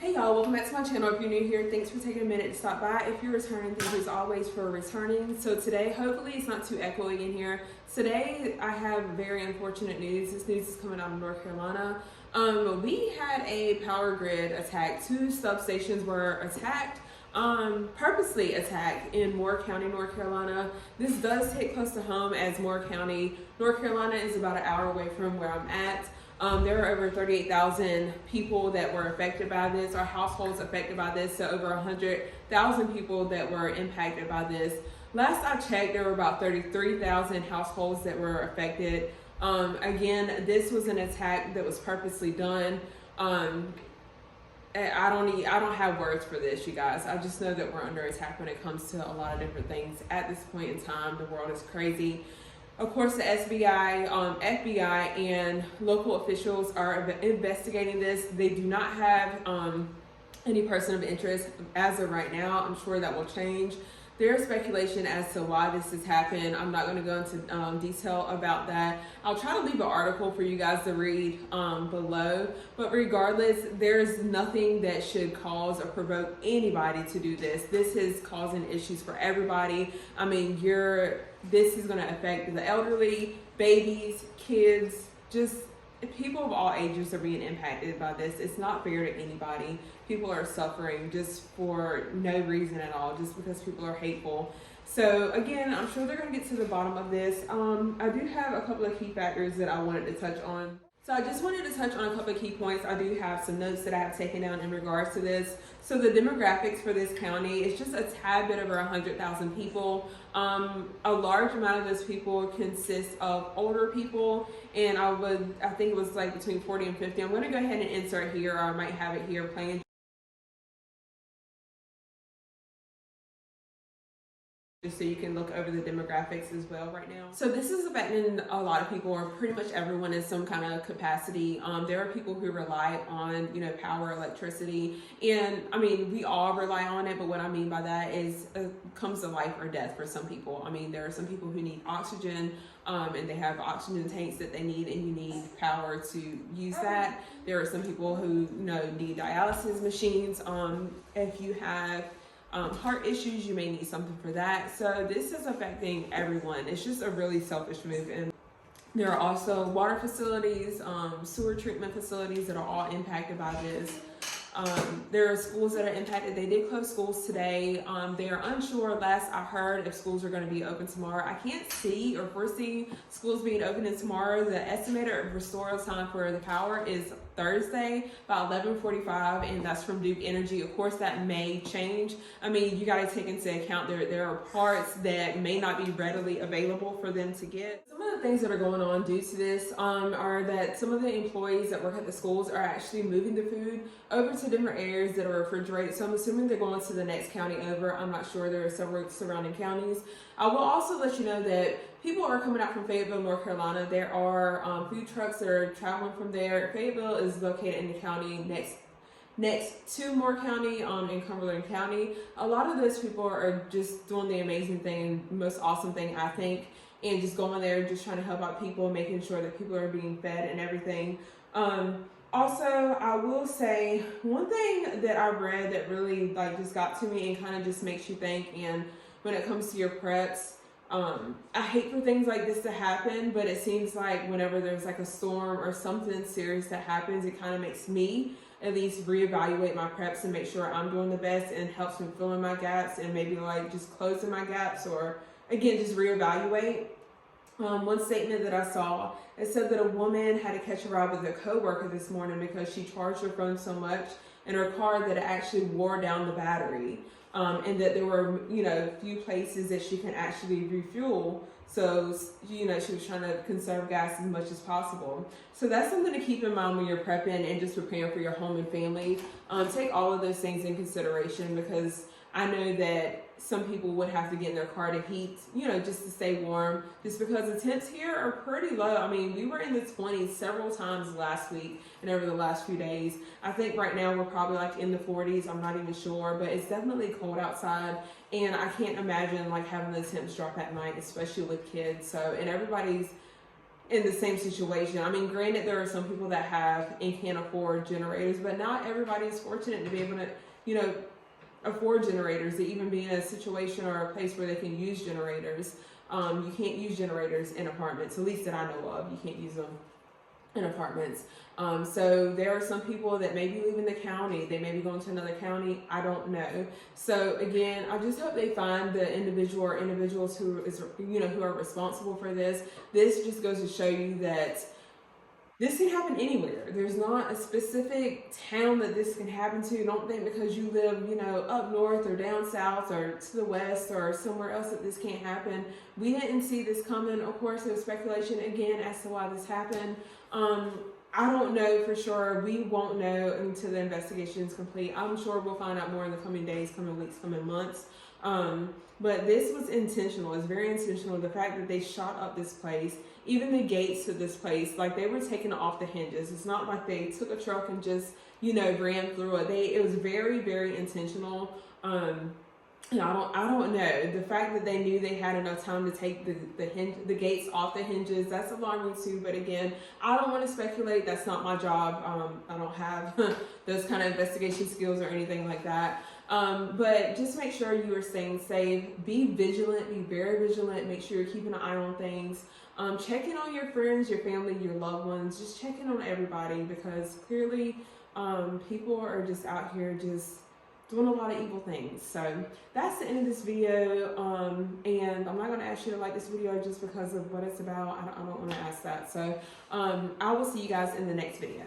Hey y'all, welcome back to my channel. If you're new here, thanks for taking a minute to stop by. If you're returning, thank you as always for returning. So today, hopefully it's not too echoey in here. Today, I have very unfortunate news. This news is coming out of North Carolina. We had a power grid attack. 2 substations were attacked, purposely attacked in Moore County, North Carolina. This does hit close to home as Moore County, North Carolina is about an hour away from where I'm at. There are over 38,000 people that were affected by this, or households affected by this, so over 100,000 people that were impacted by this. Last I checked, there were about 33,000 households that were affected. Again, this was an attack that was purposely done. I don't have words for this, you guys. I just know that we're under attack when it comes to a lot of different things. At this point in time, the world is crazy. Of course, the FBI, and local officials are investigating this. They do not have any person of interest as of right now. I'm sure that will change. There's speculation as to why this has happened. I'm not going to go into detail about that. I'll try to leave an article for you guys to read below. But regardless, there's nothing that should cause or provoke anybody to do this. This is causing issues for everybody. I mean, this is going to affect the elderly, babies, kids, just people of all ages are being impacted by this. It's not fair to anybody. People are suffering just for no reason at all, just because people are hateful. So again, I'm sure they're going to get to the bottom of this. I do have a couple of key factors that I wanted to touch on. So I just wanted to touch on a couple of key points. I do have some notes that I have taken down in regards to this. So the demographics for this county is just a tad bit over 100,000 people. A large amount of those people consist of older people, and I think it was like between 40 and 50. I'm going to go ahead and insert here, or I might have it here playing, just so you can look over the demographics as well right now. So this is affecting a lot of people, or pretty much everyone in some kind of capacity. There are people who rely on, power, electricity, and I mean, we all rely on it, but what I mean by that is comes to life or death for some people. I mean, there are some people who need oxygen, and they have oxygen tanks that they need, and you need power to use that. There are some people who, need dialysis machines. If you have heart issues, you may need something for that. So this is affecting everyone. It's just a really selfish move. And there are also water facilities, sewer treatment facilities that are all impacted by this. There are schools that are impacted. They did close schools today. They are unsure, last I heard, if schools are going to be open tomorrow. I can't see or foresee schools being open tomorrow. The estimated restoral time for the power is Thursday by 11:45, and that's from Duke Energy. Of course, that may change. I mean, you got to take into account there are parts that may not be readily available for them to get. Some of the things that are going on due to this are that some of the employees that work at the schools are actually moving the food over to different areas that are refrigerated. So I'm assuming they're going to the next county over. I'm not sure. There are several surrounding counties. I will also let you know that people are coming out from Fayetteville, North Carolina. There are food trucks that are traveling from there. Fayetteville is located in the county next to Moore County, in Cumberland County. A lot of those people are just doing the amazing thing, most awesome thing, I think, and just going there, just trying to help out people, making sure that people are being fed and everything. Also, I will say one thing that I read that really just got to me and kind of just makes you think, and when it comes to your preps, I hate for things like this to happen, but it seems like whenever there's like a storm or something serious that happens, it kind of makes me at least reevaluate my preps and make sure I'm doing the best, and helps me fill in my gaps and maybe just closing my gaps, or again, just reevaluate. One statement that I saw, it said that a woman had to catch a ride with a coworker this morning because she charged her phone so much in her car that it actually wore down the battery. And that there were, few places that she can actually refuel. So, she was trying to conserve gas as much as possible. So that's something to keep in mind when you're prepping and just preparing for your home and family. Take all of those things in consideration, because I know that some people would have to get in their car to heat, just to stay warm, just because the temps here are pretty low. I mean, we were in the 20s several times last week and over the last few days. I think right now we're probably in the 40s. I'm not even sure, but it's definitely cold outside, and I can't imagine having the temps drop at night, especially with kids. So, and everybody's in the same situation. I mean, granted, there are some people that have and can't afford generators, but not everybody is fortunate to be able to, you know, afford generators, to even be in a situation or a place where they can use generators. You can't use generators in apartments, at least that I know of. You can't use them in apartments. So there are some people that may be leaving the county. They may be going to another county. I don't know. So again, I just hope they find the individual or individuals who is, you know, who are responsible for this. This just goes to show you that this can happen anywhere. There's not a specific town that this can happen to. Don't think because you live, you know, up north or down south or to the west or somewhere else that this can't happen. We didn't see this coming. Of course, there's speculation again as to why this happened. I don't know for sure. We won't know until the investigation is complete. I'm sure we'll find out more in the coming days, coming weeks, coming months. But this was intentional. It's very intentional. The fact that they shot up this place, even the gates to this place, like they were taken off the hinges. It's not like they took a truck and just, you know, ran through it. It was very, very intentional. And I don't know. The fact that they knew they had enough time to take the gates off the hinges, that's alarming too. But again, I don't want to speculate. That's not my job. I don't have those kind of investigation skills or anything like that. But just make sure you are staying safe. Be vigilant. Be very vigilant. Make sure you're keeping an eye on things. Check in on your friends, your family, your loved ones. Just check in on everybody, because clearly people are just out here just doing a lot of evil things. So that's the end of this video. And I'm not going to ask you to like this video just because of what it's about. I don't want to ask that. So I will see you guys in the next video.